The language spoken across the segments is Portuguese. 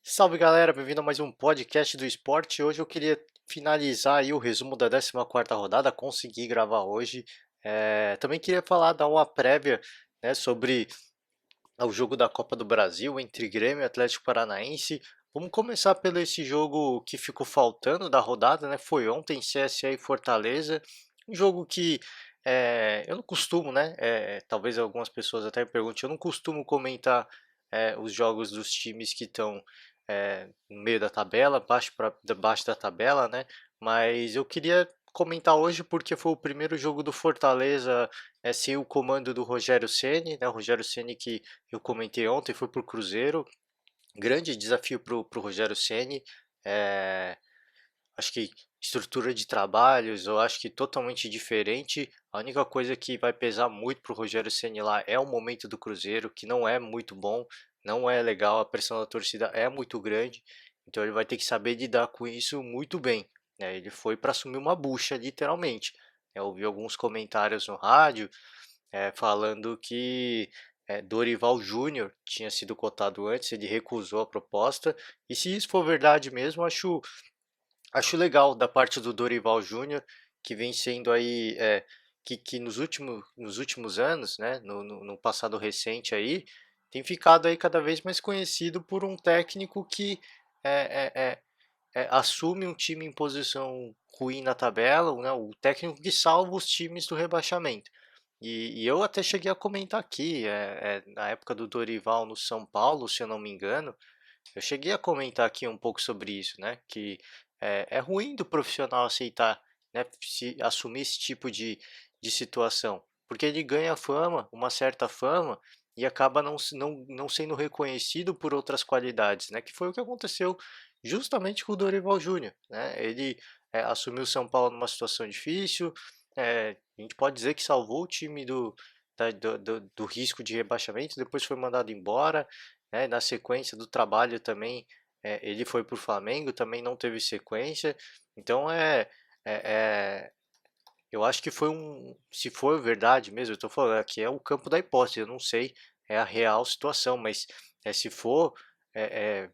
Salve galera, bem-vindo a mais um podcast do esporte. Hoje eu queria finalizar aí o resumo da 14ª rodada, consegui gravar hoje. Também queria falar, dar uma prévia, né, sobre o jogo da Copa do Brasil entre Grêmio e Atlético Paranaense. Vamos começar pelo esse jogo que ficou faltando da rodada, né? Foi ontem, CSA e Fortaleza. Um jogo que eu não costumo, né? Talvez algumas pessoas até me perguntem, eu não costumo comentar os jogos dos times que estão no meio da tabela, baixo da tabela, né? Mas eu queria comentar hoje porque foi o primeiro jogo do Fortaleza sem o comando do Rogério Ceni, né? O Rogério Ceni que eu comentei ontem foi para o Cruzeiro, grande desafio para o Rogério Ceni. É, Acho que estrutura de trabalhos, eu acho que totalmente diferente. A única coisa que vai pesar muito para o Rogério Ceni lá é o momento do Cruzeiro, que não é muito bom, não é legal, a pressão da torcida é muito grande, então ele vai ter que saber lidar com isso muito bem, né? Ele foi para assumir uma bucha, literalmente. Eu ouvi alguns comentários no rádio falando que Dorival Júnior tinha sido cotado antes, ele recusou a proposta, e se isso for verdade mesmo, acho legal da parte do Dorival Júnior, que vem sendo aí, que nos últimos anos, né, no passado recente aí, tem ficado aí cada vez mais conhecido por um técnico que é, é, assume um time em posição ruim na tabela, né, o técnico que salva os times do rebaixamento. E eu até cheguei a comentar aqui, na época do Dorival no São Paulo, se eu não me engano, eu cheguei a comentar aqui um pouco sobre isso, né? Que é ruim do profissional aceitar, né? Assumir esse tipo de situação, porque ele ganha fama, uma certa fama, e acaba não sendo reconhecido por outras qualidades, né? Que foi o que aconteceu justamente com o Dorival Júnior, né? Ele assumiu o São Paulo numa situação difícil, a gente pode dizer que salvou o time do risco de rebaixamento, depois foi mandado embora, né? Na sequência do trabalho também, ele foi para o Flamengo, também não teve sequência. Então é, é, eu acho que foi se for verdade mesmo, eu estou falando aqui é o campo da hipótese, eu não sei a real situação, mas se for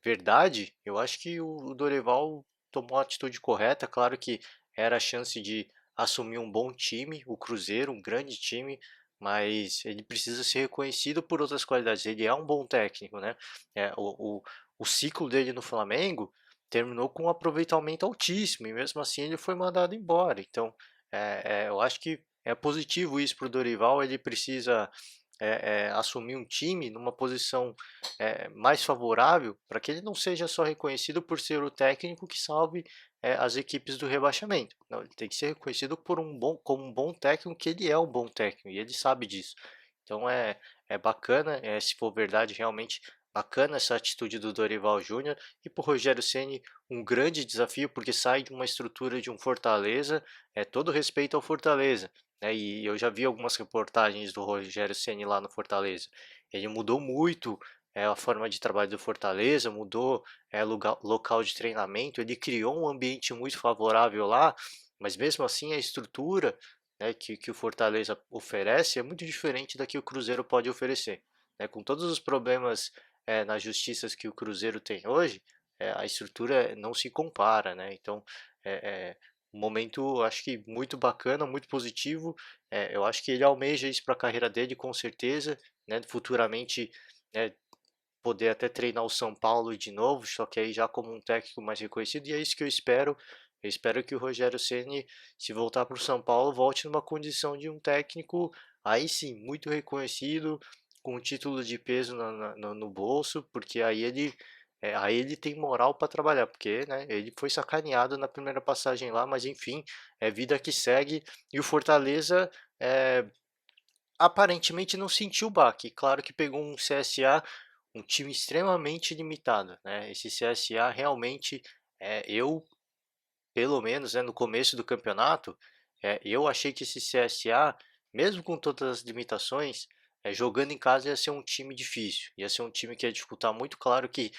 verdade, eu acho que o Dorival tomou a atitude correta. Claro que era a chance de assumir um bom time, o Cruzeiro, um grande time, mas ele precisa ser reconhecido por outras qualidades. Ele é um bom técnico, né? O ciclo dele no Flamengo terminou com um aproveitamento altíssimo e mesmo assim ele foi mandado embora. Então eu acho que é positivo isso para o Dorival. Ele precisa assumir um time numa posição mais favorável para que ele não seja só reconhecido por ser o técnico que salve as equipes do rebaixamento. Não, ele tem que ser reconhecido como um bom técnico, que ele é um bom técnico e ele sabe disso. Então é bacana, se for verdade, realmente bacana essa atitude do Dorival Júnior, e para o Rogério Ceni um grande desafio porque sai de uma estrutura de um Fortaleza, todo respeito ao Fortaleza, né? E eu já vi algumas reportagens do Rogério Ceni lá no Fortaleza. Ele mudou muito a forma de trabalho do Fortaleza, mudou local de treinamento, ele criou um ambiente muito favorável lá, mas mesmo assim a estrutura, né, que o Fortaleza oferece é muito diferente da que o Cruzeiro pode oferecer, né? Com todos os problemas nas justiças que o Cruzeiro tem hoje, a estrutura não se compara, né? Então, é, um momento, acho que muito bacana, muito positivo. Eu acho que ele almeja isso para a carreira dele, com certeza, né? Futuramente, né, poder até treinar o São Paulo de novo, só que aí já como um técnico mais reconhecido, e é isso que eu espero. Eu espero que o Rogério Ceni, se voltar para o São Paulo, volte numa condição de um técnico, aí sim, muito reconhecido, com um título de peso no bolso, porque aí ele tem moral para trabalhar, porque, né, ele foi sacaneado na primeira passagem lá, mas enfim, é vida que segue, e o Fortaleza é, aparentemente não sentiu o baque. Claro que pegou um CSA, um time extremamente limitado, né? Esse CSA realmente, eu, pelo menos, né, no começo do campeonato, eu achei que esse CSA, mesmo com todas as limitações, jogando em casa ia ser um time difícil, ia ser um time que ia dificultar muito. Claro que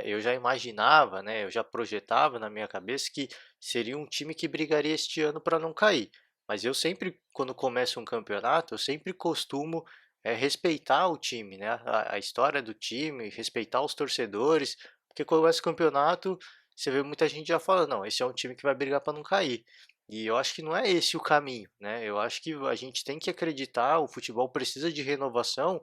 eu já imaginava, né, eu já projetava na minha cabeça que seria um time que brigaria este ano para não cair. Mas eu sempre, quando começa um campeonato, eu sempre costumo respeitar o time, né, a história do time, respeitar os torcedores, porque começa o campeonato, você vê muita gente já falando, não, esse é um time que vai brigar para não cair. E eu acho que não é esse o caminho, né? Eu acho que a gente tem que acreditar, o futebol precisa de renovação,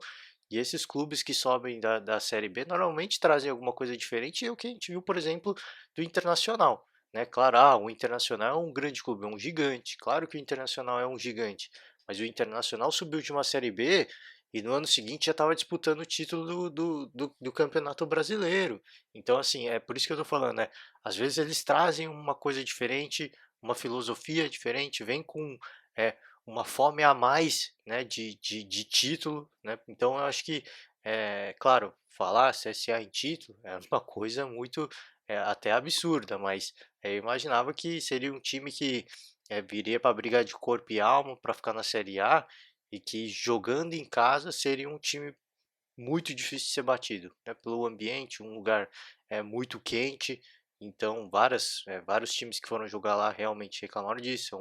e esses clubes que sobem da Série B normalmente trazem alguma coisa diferente, e é o que a gente viu, por exemplo, do Internacional, né? Claro, o Internacional é um grande clube, é um gigante. Claro que o Internacional é um gigante, mas o Internacional subiu de uma Série B e no ano seguinte já estava disputando o título do Campeonato Brasileiro. Então, assim, é por isso que eu tô falando, né? Às vezes eles trazem uma coisa diferente, uma filosofia diferente, vem com é, uma fome a mais, né, de título, né? Então, eu acho que, claro, falar CSA em título é uma coisa muito até absurda, mas eu imaginava que seria um time que viria para brigar de corpo e alma para ficar na Série A e que jogando em casa seria um time muito difícil de ser batido, né? Pelo ambiente, um lugar muito quente, então vários times que foram jogar lá realmente reclamaram disso.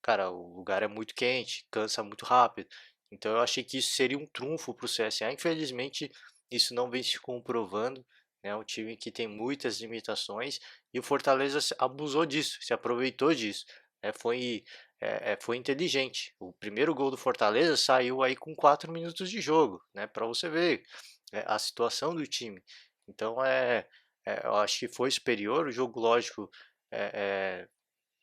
Cara, o lugar é muito quente, cansa muito rápido. Então eu achei que isso seria um trunfo para o CSA. Infelizmente, isso não vem se comprovando. É um time que tem muitas limitações e o Fortaleza abusou disso, se aproveitou disso. Foi inteligente. O primeiro gol do Fortaleza saiu aí com 4 minutos de jogo, né? Para você ver a situação do time. Então eu acho que foi superior. O jogo, lógico, é, é,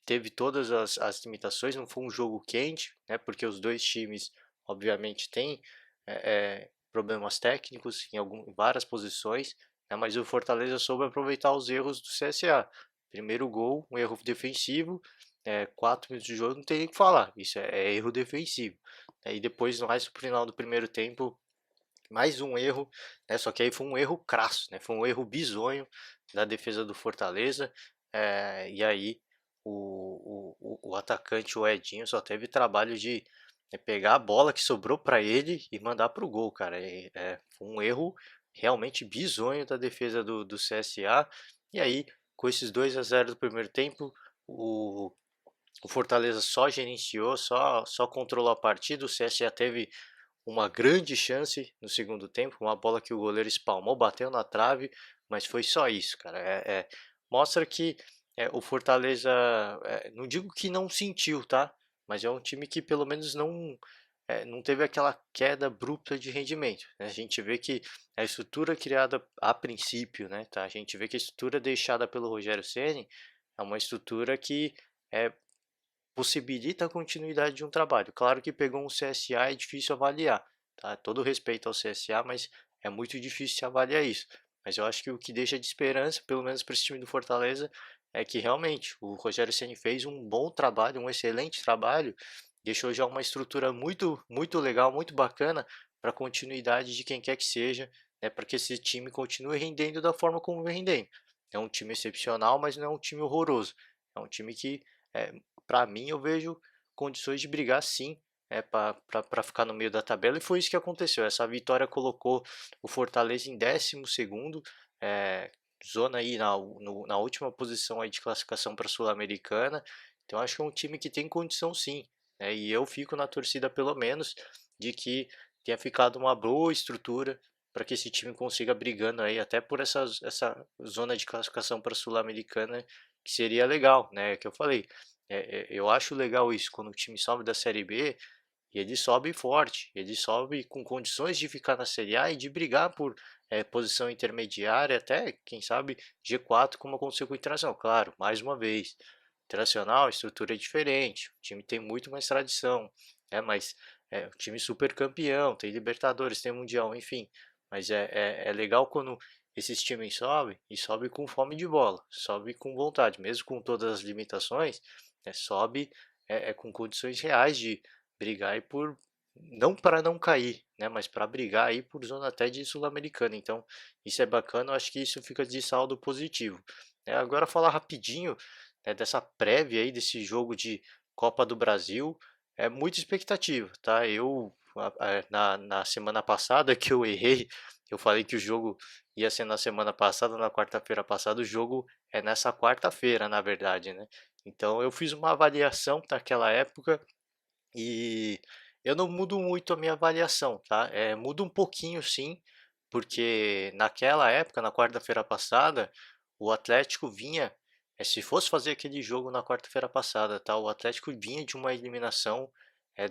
teve todas as limitações, não foi um jogo quente, né? Porque os dois times, obviamente, têm problemas técnicos em várias posições, né? Mas o Fortaleza soube aproveitar os erros do CSA. Primeiro gol, um erro defensivo, 4 minutos de jogo, não tem nem o que falar, isso é erro defensivo. E depois, mais no final do primeiro tempo, mais um erro, né? Só que aí foi um erro crasso, né? Foi um erro bizonho da defesa do Fortaleza. E aí o atacante, o Edinho, só teve trabalho de pegar a bola que sobrou para ele e mandar para o gol, cara. Foi um erro realmente bizonho da defesa do CSA. E aí, com esses 2-0 do primeiro tempo, o, o Fortaleza só gerenciou, só controlou a partida. O CSA teve uma grande chance no segundo tempo, uma bola que o goleiro espalmou, bateu na trave, mas foi só isso, cara. Mostra que o Fortaleza, não digo que não sentiu, tá? Mas é um time que pelo menos não teve aquela queda abrupta de rendimento, né? A gente vê que a estrutura criada a princípio, né, tá? A gente vê que a estrutura deixada pelo Rogério Ceni é uma estrutura que é, possibilita a continuidade de um trabalho. Claro que pegou um CSA é difícil avaliar, tá? Todo respeito ao CSA, mas é muito difícil se avaliar isso. Mas eu acho que o que deixa de esperança, pelo menos para esse time do Fortaleza, é que realmente o Rogério Ceni fez um bom trabalho, um excelente trabalho, deixou já uma estrutura muito, muito legal, muito bacana para a continuidade de quem quer que seja, né, para que esse time continue rendendo da forma como vem rendendo. É um time excepcional, mas não é um time horroroso. É um time que é, para mim, eu vejo condições de brigar sim, para ficar no meio da tabela, e foi isso que aconteceu. Essa vitória colocou o Fortaleza em 12º, zona aí na última posição aí de classificação para a Sul-Americana. Então acho que é um time que tem condição sim, né? E eu fico na torcida pelo menos de que tenha ficado uma boa estrutura para que esse time consiga brigando aí até por essa zona de classificação para a Sul-Americana, que seria legal, né? Que eu falei, eu acho legal isso, quando o time sobe da Série B, e ele sobe forte, ele sobe com condições de ficar na Série A e de brigar por posição intermediária, até, quem sabe, G4, como aconteceu com o Internacional. Claro, mais uma vez, Internacional, a estrutura é diferente, o time tem muito mais tradição, mas é um time super campeão, tem Libertadores, tem Mundial, enfim. Mas é legal quando esses times sobem e sobem com fome de bola, sobe com vontade, mesmo com todas as limitações, sobe com condições reais de brigar aí por não para não cair, né, mas para brigar aí por zona até de sul-americana. Então, isso é bacana, eu acho que isso fica de saldo positivo. Agora falar rapidinho, dessa prévia aí desse jogo de Copa do Brasil, é muita expectativa, tá? Na semana passada que eu errei, eu falei que o jogo ia ser na semana passada, na quarta-feira passada, o jogo é nessa quarta-feira, na verdade, né? Então eu fiz uma avaliação naquela época e eu não mudo muito a minha avaliação, tá? Muda um pouquinho sim, porque naquela época, na quarta-feira passada, o Atlético vinha, se fosse fazer aquele jogo na quarta-feira passada, tá? O Atlético vinha de uma eliminação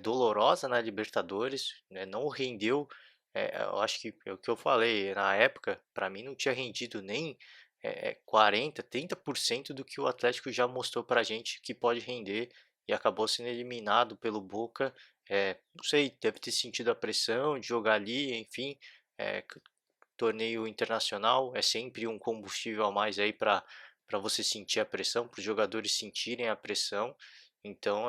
dolorosa na Libertadores, né? Não rendeu, eu acho que é o que eu falei, na época, para mim não tinha rendido nem 40, 30% do que o Atlético já mostrou pra gente que pode render e acabou sendo eliminado pelo Boca. Não sei, deve ter sentido a pressão de jogar ali, enfim, é, torneio internacional é sempre um combustível a mais aí para você sentir a pressão, para os jogadores sentirem a pressão. Então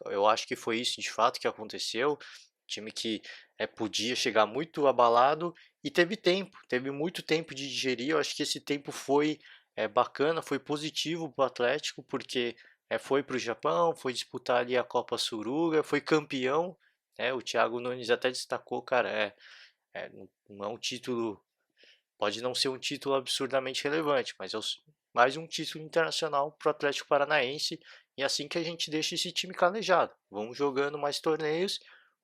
eu acho que foi isso de fato que aconteceu. Time que podia chegar muito abalado e teve tempo, teve muito tempo de digerir. Eu acho que esse tempo foi bacana, foi positivo para o Atlético, porque foi para o Japão, foi disputar ali a Copa Suruga, foi campeão. O Thiago Nunes até destacou, cara, não é um título, pode não ser um título absurdamente relevante, mas é mais um título internacional para o Atlético Paranaense. E é assim que a gente deixa esse time calejado. Vamos jogando mais torneios,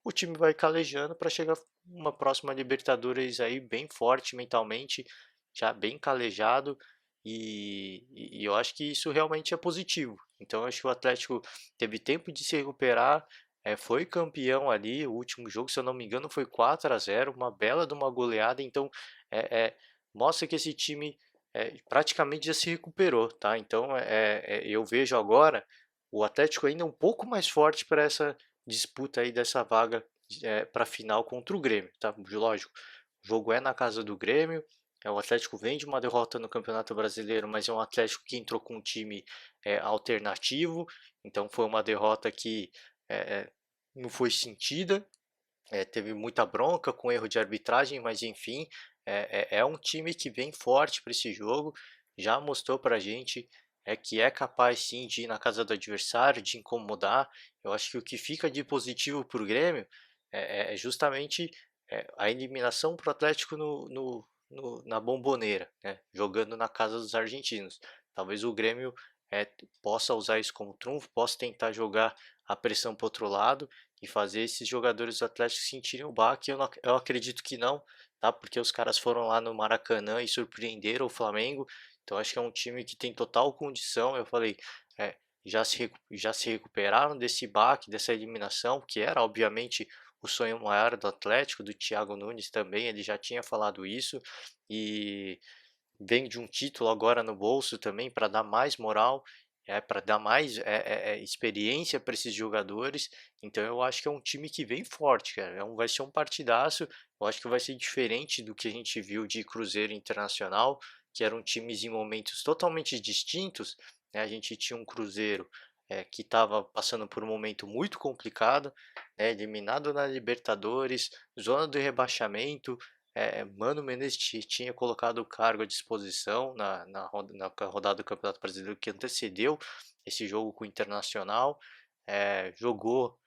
o time vai calejando para chegar uma próxima Libertadores aí bem forte mentalmente, já bem calejado. E eu acho que isso realmente é positivo. Então eu acho que o Atlético teve tempo de se recuperar, foi campeão ali, o último jogo, se eu não me engano, foi 4-0, uma bela de uma goleada. Então é, é, mostra que esse time praticamente já se recuperou, tá? Então eu vejo agora o Atlético ainda um pouco mais forte para essa disputa aí dessa vaga para a final contra o Grêmio, tá? Lógico, o jogo é na casa do Grêmio. O Atlético vem de uma derrota no Campeonato Brasileiro, mas é um Atlético que entrou com um time alternativo, então foi uma derrota que não foi sentida, teve muita bronca com erro de arbitragem, mas enfim, é um time que vem forte para esse jogo, já mostrou para a gente que é capaz sim de ir na casa do adversário, de incomodar. Eu acho que o que fica de positivo para o Grêmio é justamente a eliminação para o Atlético na Bomboneira, né? Jogando na casa dos argentinos. Talvez o Grêmio é, possa usar isso como trunfo, possa tentar jogar a pressão para o outro lado e fazer esses jogadores do Atlético sentirem o baque. Eu acredito que não, tá? Porque os caras foram lá no Maracanã e surpreenderam o Flamengo. Então acho que é um time que tem total condição. Eu falei, é, já se recuperaram desse baque, dessa eliminação, que era obviamente o sonho maior do Atlético, do Thiago Nunes também. Ele já tinha falado isso e vem de um título agora no bolso também para dar mais moral, para dar mais experiência para esses jogadores. Então eu acho que é um time que vem forte, cara. Vai ser um partidaço. Eu acho que vai ser diferente do que a gente viu de Cruzeiro Internacional, que eram times em momentos totalmente distintos. Né? A gente tinha um Cruzeiro que estava passando por um momento muito complicado, né? Eliminado na Libertadores, zona do rebaixamento, Mano Menezes tinha colocado o cargo à disposição na rodada do Campeonato Brasileiro que antecedeu esse jogo com o Internacional. Jogou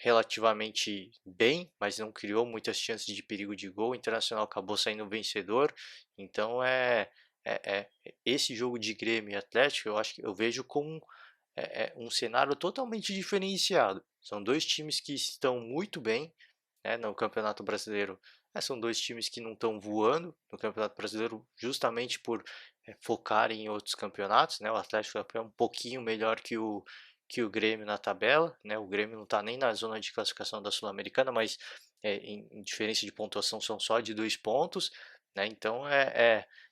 relativamente bem, mas não criou muitas chances de perigo de gol. O Internacional acabou saindo vencedor. Então esse jogo de Grêmio e Atlético, eu acho que eu vejo como um cenário totalmente diferenciado. São dois times que estão muito bem, no Campeonato Brasileiro. São dois times que não estão voando no Campeonato Brasileiro justamente por focarem em outros campeonatos, né? O Atlético é um pouquinho melhor que o Grêmio na tabela, né? O Grêmio não está nem na zona de classificação da Sul-Americana, mas em diferença de pontuação são só de 2 pontos, né? Então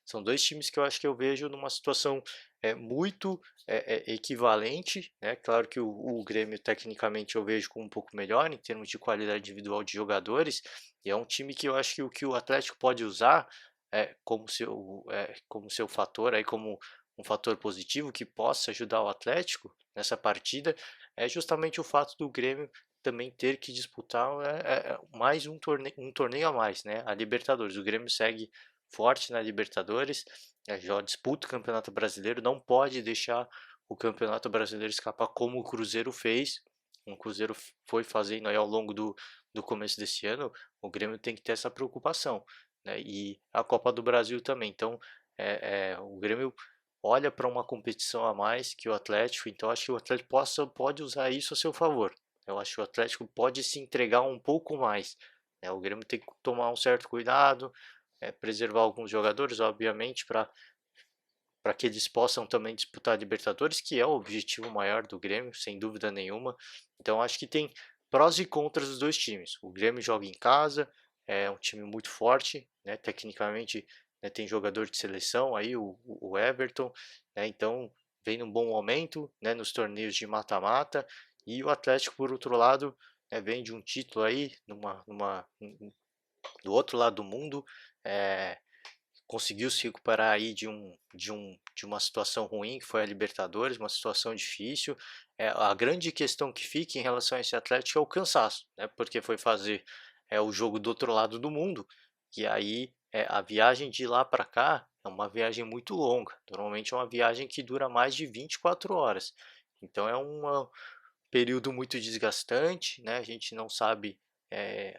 são dois times que eu acho que eu vejo numa situação muito equivalente, né? Claro que o Grêmio tecnicamente eu vejo como um pouco melhor em termos de qualidade individual de jogadores, e é um time que eu acho que o que o Atlético pode usar como seu fator, aí como um fator positivo que possa ajudar o Atlético nessa partida, é justamente o fato do Grêmio também ter que disputar mais um torneio a mais, né? A Libertadores. O Grêmio segue forte na Libertadores, já disputa o Campeonato Brasileiro, não pode deixar o Campeonato Brasileiro escapar como o Cruzeiro fez. O Cruzeiro foi fazendo aí ao longo do começo desse ano. O Grêmio tem que ter essa preocupação, né? E a Copa do Brasil também. Então, o Grêmio olha para uma competição a mais que o Atlético, então acho que o Atlético pode usar isso a seu favor. Eu acho que o Atlético pode se entregar um pouco mais, né? O Grêmio tem que tomar um certo cuidado, preservar alguns jogadores, obviamente, para que eles possam também disputar a Libertadores, que é o objetivo maior do Grêmio, sem dúvida nenhuma. Então acho que tem prós e contras dos dois times. O Grêmio joga em casa, é um time muito forte, né? Tecnicamente, né, tem jogador de seleção aí, o Everton, né? Então vem num bom momento, né, nos torneios de mata-mata. E o Atlético, por outro lado, né, vem de um título aí, do outro lado do mundo, é, conseguiu se recuperar aí de uma situação ruim, que foi a Libertadores, uma situação difícil. A grande questão que fica em relação a esse Atlético é o cansaço, né? Porque foi fazer o jogo do outro lado do mundo, e aí a viagem de lá para cá é uma viagem muito longa. Normalmente é uma viagem que dura mais de 24 horas. Então é um período muito desgastante, né? A gente não sabe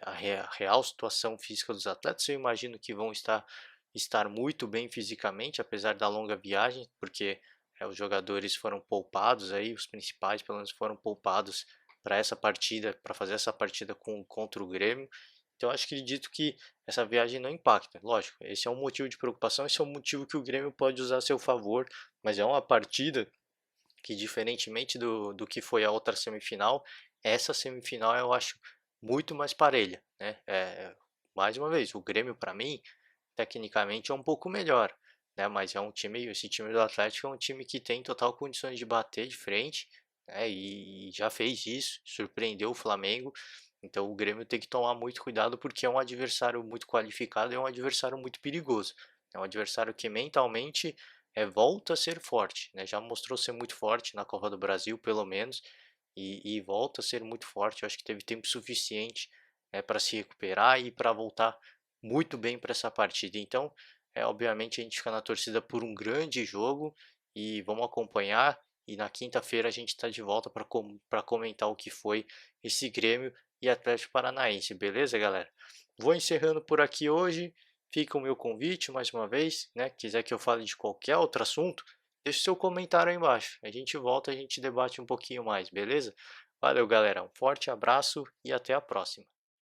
a real situação física dos atletas. Eu imagino que vão estar muito bem fisicamente, apesar da longa viagem, porque os jogadores foram poupados aí, os principais pelo menos foram poupados para essa partida, para fazer essa partida contra o Grêmio. Então acho que acredito que essa viagem não impacta. Lógico, esse é um motivo de preocupação, esse é um motivo que o Grêmio pode usar a seu favor, mas é uma partida que, diferentemente do que foi a outra semifinal, essa semifinal eu acho muito mais parelha, né? Mais uma vez, o Grêmio para mim tecnicamente é um pouco melhor, né? Mas esse time do Atlético é um time que tem total condições de bater de frente, né? E já fez isso, surpreendeu o Flamengo. Então o Grêmio tem que tomar muito cuidado porque é um adversário muito qualificado, é um adversário muito perigoso. É um adversário que mentalmente volta a ser forte, né? Já mostrou ser muito forte na Copa do Brasil, pelo menos, e volta a ser muito forte. Eu acho que teve tempo suficiente para se recuperar e para voltar muito bem para essa partida. Então, obviamente, a gente fica na torcida por um grande jogo e vamos acompanhar. E na quinta-feira a gente está de volta para comentar o que foi esse Grêmio e Atlético Paranaense, beleza, galera? Vou encerrando por aqui hoje. Fica o meu convite mais uma vez, né? Quiser que eu fale de qualquer outro assunto, deixe seu comentário aí embaixo. A gente volta, a gente debate um pouquinho mais, beleza? Valeu, galera. Um forte abraço e até a próxima.